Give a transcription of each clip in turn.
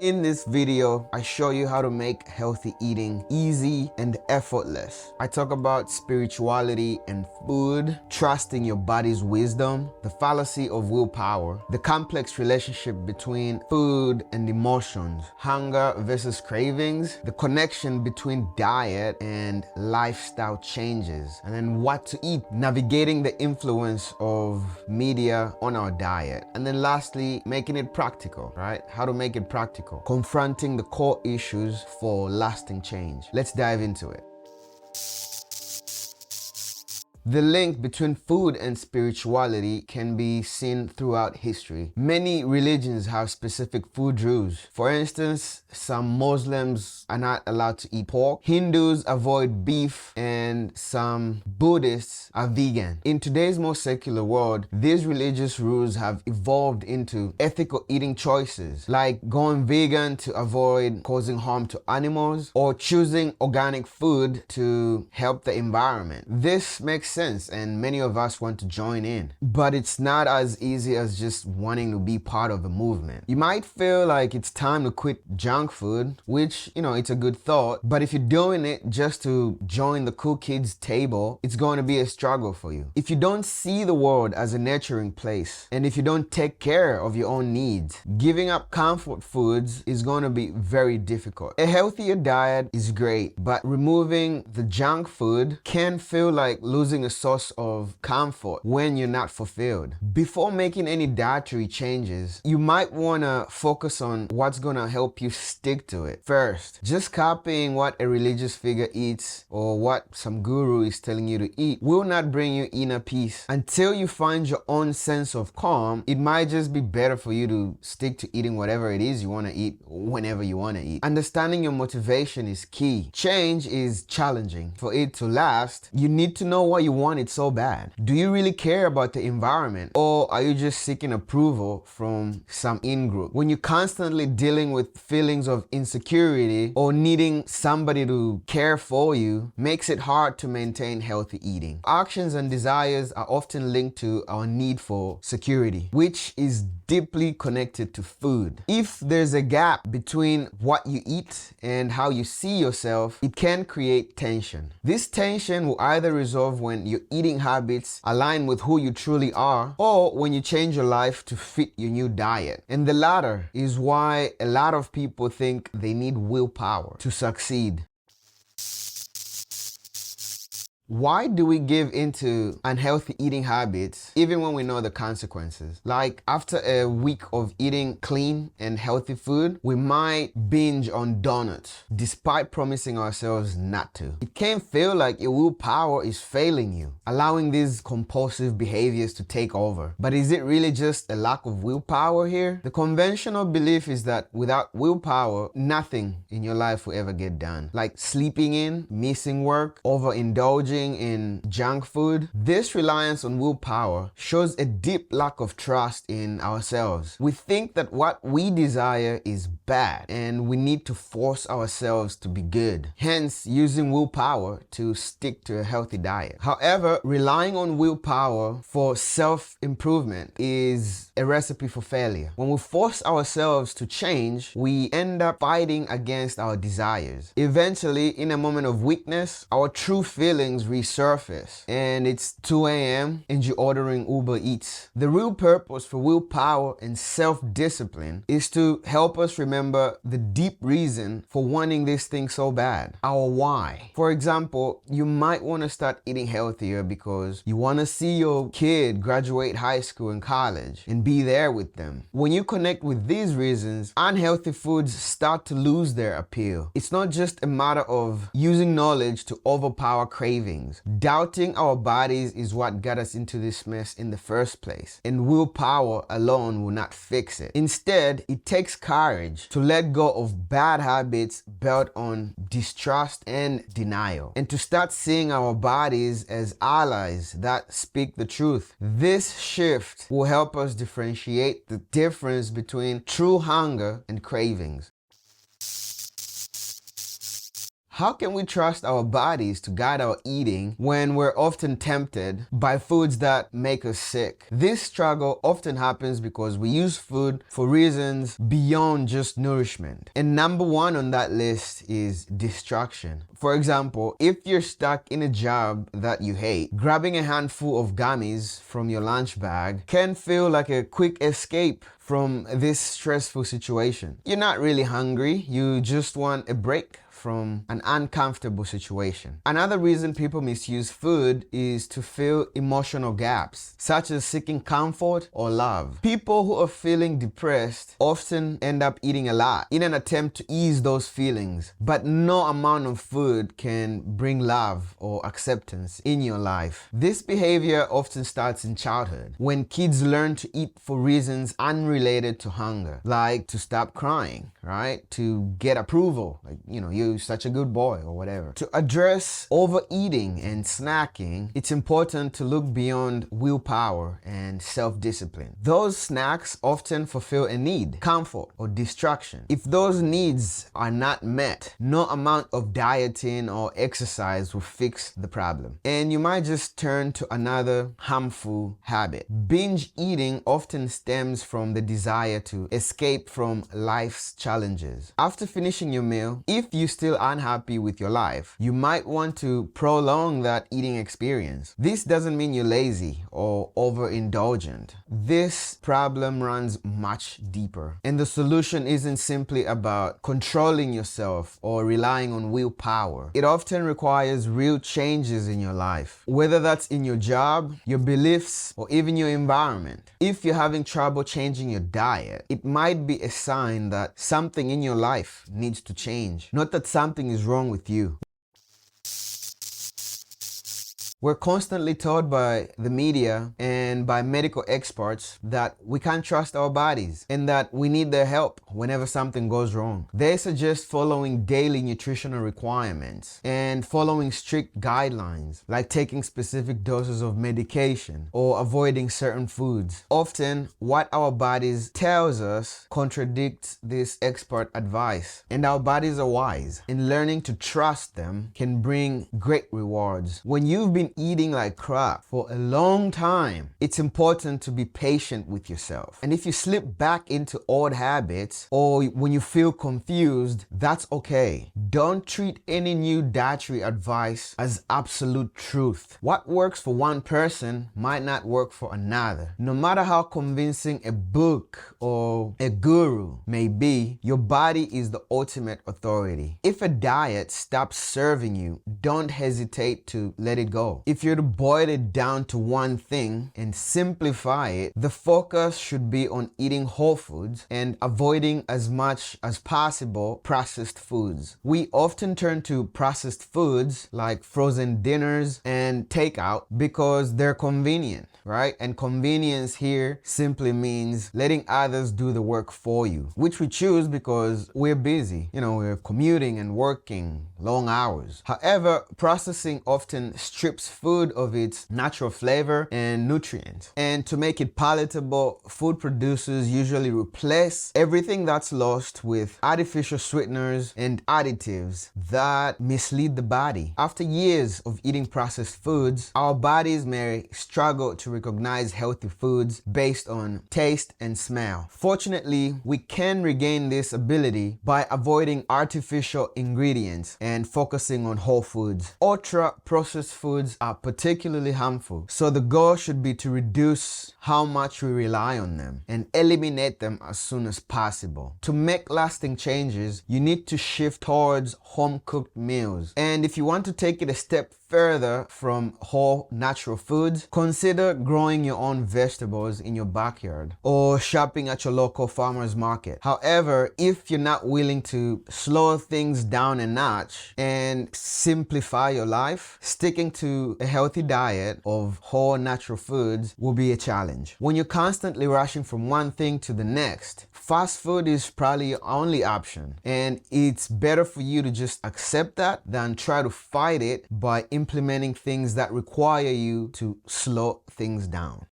In this video, I show you how to make healthy eating easy and effortless. I talk about spirituality and food, trusting your body's wisdom, the fallacy of willpower, the complex relationship between food and emotions, hunger versus cravings, the connection between diet and lifestyle changes, and then what to eat, navigating the influence of media on our diet, and then lastly, making it practical, right? How to make it practical. Confronting the core issues for lasting change. Let's dive into it. The link between food and spirituality can be seen throughout history. Many religions have specific food rules. For instance, some Muslims are not allowed to eat pork, Hindus avoid beef, and some Buddhists are vegan. In today's more secular world, these religious rules have evolved into ethical eating choices, like going vegan to avoid causing harm to animals, or choosing organic food to help the environment. This makes sense, and many of us want to join in, but it's not as easy as just wanting to be part of a movement. You might feel like it's time to quit junk food, which, it's a good thought, but if you're doing it just to join the cool kids table, it's going to be a struggle for you. If you don't see the world as a nurturing place, and if you don't take care of your own needs, giving up comfort foods is going to be very difficult. A healthier diet is great, but removing the junk food can feel like losing a source of comfort when you're not fulfilled. Before making any dietary changes, you might want to focus on what's going to help you stick to it. First, just copying what a religious figure eats or what some guru is telling you to eat will not bring you inner peace. Until you find your own sense of calm, it might just be better for you to stick to eating whatever it is you want to eat whenever you want to eat. Understanding your motivation is key. Change is challenging. For it to last, you need to know why you want it so bad. Do you really care about the environment, or are you just seeking approval from some in-group? When you're constantly dealing with feelings of insecurity or needing somebody to care for you, makes it hard to maintain healthy eating. Actions and desires are often linked to our need for security, which is deeply connected to food. If there's a gap between what you eat and how you see yourself, it can create tension. This tension will either resolve when your eating habits align with who you truly are, or when you change your life to fit your new diet. And the latter is why a lot of people think they need willpower to succeed. Why do we give into unhealthy eating habits even when we know the consequences? Like after a week of eating clean and healthy food, we might binge on donuts despite promising ourselves not to. It can feel like your willpower is failing you, allowing these compulsive behaviors to take over. But is it really just a lack of willpower here? The conventional belief is that without willpower, nothing in your life will ever get done. Like sleeping in, missing work, overindulging in junk food. This reliance on willpower shows a deep lack of trust in ourselves. We think that what we desire is bad and we need to force ourselves to be good, hence using willpower to stick to a healthy diet. However, relying on willpower for self-improvement is a recipe for failure. When we force ourselves to change, we end up fighting against our desires. Eventually, in a moment of weakness, our true feelings resurface and it's 2 a.m. and you're ordering Uber Eats. The real purpose for willpower and self-discipline is to help us remember the deep reason for wanting this thing so bad, our why. For example, you might want to start eating healthier because you want to see your kid graduate high school and college and be there with them. When you connect with these reasons, unhealthy foods start to lose their appeal. It's not just a matter of using knowledge to overpower cravings. Doubting our bodies is what got us into this mess in the first place, and willpower alone will not fix it. Instead, it takes courage to let go of bad habits built on distrust and denial, and to start seeing our bodies as allies that speak the truth. This shift will help us differentiate the difference between true hunger and cravings. How can we trust our bodies to guide our eating when we're often tempted by foods that make us sick? This struggle often happens because we use food for reasons beyond just nourishment. And number one on that list is distraction. For example, if you're stuck in a job that you hate, grabbing a handful of gummies from your lunch bag can feel like a quick escape from this stressful situation. You're not really hungry, you just want a break from an uncomfortable situation. Another reason people misuse food is to fill emotional gaps, such as seeking comfort or love. People who are feeling depressed often end up eating a lot in an attempt to ease those feelings, but no amount of food can bring love or acceptance in your life. This behavior often starts in childhood, when kids learn to eat for reasons unrelated to hunger, like to stop crying, right? To get approval, like, you're such a good boy or whatever. To address overeating and snacking, it's important to look beyond willpower and self-discipline. Those snacks often fulfill a need, comfort, or distraction. If those needs are not met, no amount of dieting or exercise will fix the problem. And you might just turn to another harmful habit. Binge eating often stems from the desire to escape from life's challenges. After finishing your meal, if you still unhappy with your life, you might want to prolong that eating experience. This doesn't mean you're lazy or overindulgent. This problem runs much deeper. And the solution isn't simply about controlling yourself or relying on willpower. It often requires real changes in your life, whether that's in your job, your beliefs, or even your environment. If you're having trouble changing your diet, it might be a sign that something in your life needs to change, not that something is wrong with you. We're constantly told by the media and by medical experts that we can't trust our bodies and that we need their help whenever something goes wrong. They suggest following daily nutritional requirements and following strict guidelines, like taking specific doses of medication or avoiding certain foods. Often, what our bodies tells us contradicts this expert advice, and our bodies are wise, and learning to trust them can bring great rewards. When you've been eating like crap for a long time, it's important to be patient with yourself. And if you slip back into old habits or when you feel confused, that's okay. Don't treat any new dietary advice as absolute truth. What works for one person might not work for another. No matter how convincing a book or a guru may be, your body is the ultimate authority. If a diet stops serving you, don't hesitate to let it go. If you're to boil it down to one thing and simplify it, the focus should be on eating whole foods and avoiding as much as possible processed foods. We often turn to processed foods like frozen dinners and takeout because they're convenient, right? And convenience here simply means letting others do the work for you, which we choose because we're busy. We're commuting and working long hours. However, processing often strips food of its natural flavor and nutrients. And to make it palatable, food producers usually replace everything that's lost with artificial sweeteners and additives that mislead the body. After years of eating processed foods, our bodies may struggle to recognize healthy foods based on taste and smell. Fortunately, we can regain this ability by avoiding artificial ingredients and focusing on whole foods. Ultra-processed foods are particularly harmful, so the goal should be to reduce how much we rely on them and eliminate them as soon as possible. To make lasting changes, you need to shift towards home-cooked meals. And if you want to take it a step further from whole natural foods, consider growing your own vegetables in your backyard or shopping at your local farmer's market. However, if you're not willing to slow things down a notch and simplify your life, sticking to a healthy diet of whole natural foods will be a challenge. When you're constantly rushing from one thing to the next, fast food is probably your only option, and it's better for you to just accept that than try to fight it by implementing things that require you to slow things down.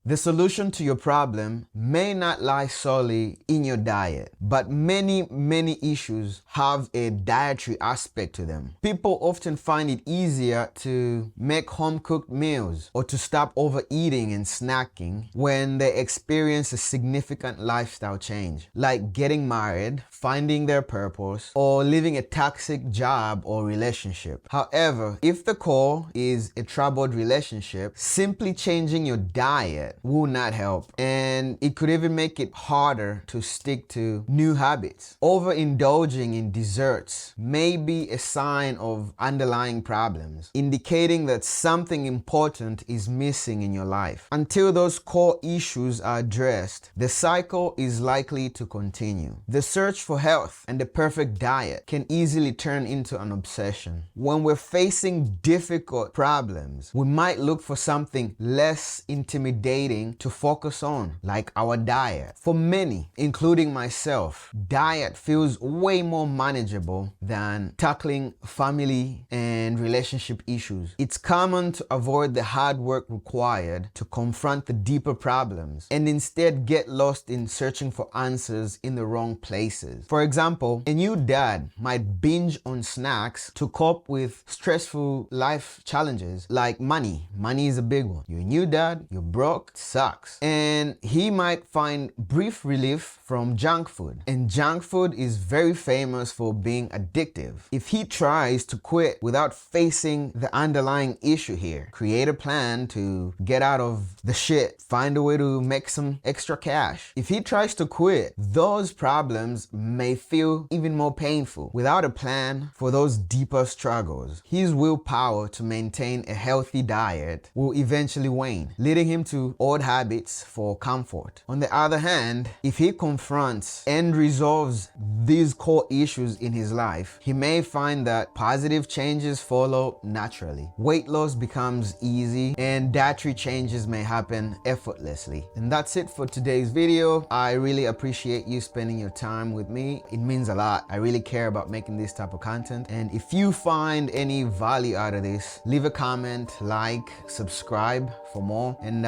The solution to your problem may not lie solely in your diet, but many issues have a dietary aspect to them. People often find it easier to make home-cooked meals or to stop overeating and snacking when they experience a significant lifestyle change, like getting married, finding their purpose, or leaving a toxic job or relationship. However, if the core is a troubled relationship, simply changing your diet will not help, and it could even make it harder to stick to new habits. Overindulging in desserts may be a sign of underlying problems, indicating that something important is missing in your life. Until those core issues are addressed, the cycle is likely to continue. The search for health and the perfect diet can easily turn into an obsession. When we're facing difficult problems, we might look for something less intimidating to focus on, like our diet. For many, including myself, diet feels way more manageable than tackling family and relationship issues. It's common to avoid the hard work required to confront the deeper problems and instead get lost in searching for answers in the wrong places. For example, a new dad might binge on snacks to cope with stressful life challenges like money. Money is a big one. You're a new dad, you're broke, it sucks. And he might find brief relief from junk food. And junk food is very famous for being addictive. If he tries to quit without facing the underlying issue here, create a plan to get out of the shit, find a way to make some extra cash. If he tries to quit, those problems may feel even more painful. Without a plan for those deeper struggles, his willpower to maintain a healthy diet will eventually wane, leading him to old habits for comfort. On the other hand, if he confronts and resolves these core issues in his life, he may find that positive changes follow naturally. Weight loss becomes easy and dietary changes may happen effortlessly. And that's it for today's video. I really appreciate you spending your time with me. It means a lot. I really care about making this type of content. And if you find any value out of this, leave a comment, like, subscribe for more. And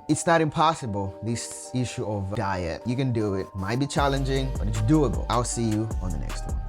it's not impossible, this issue of diet. You can do it. Might be challenging, but it's doable. I'll see you on the next one.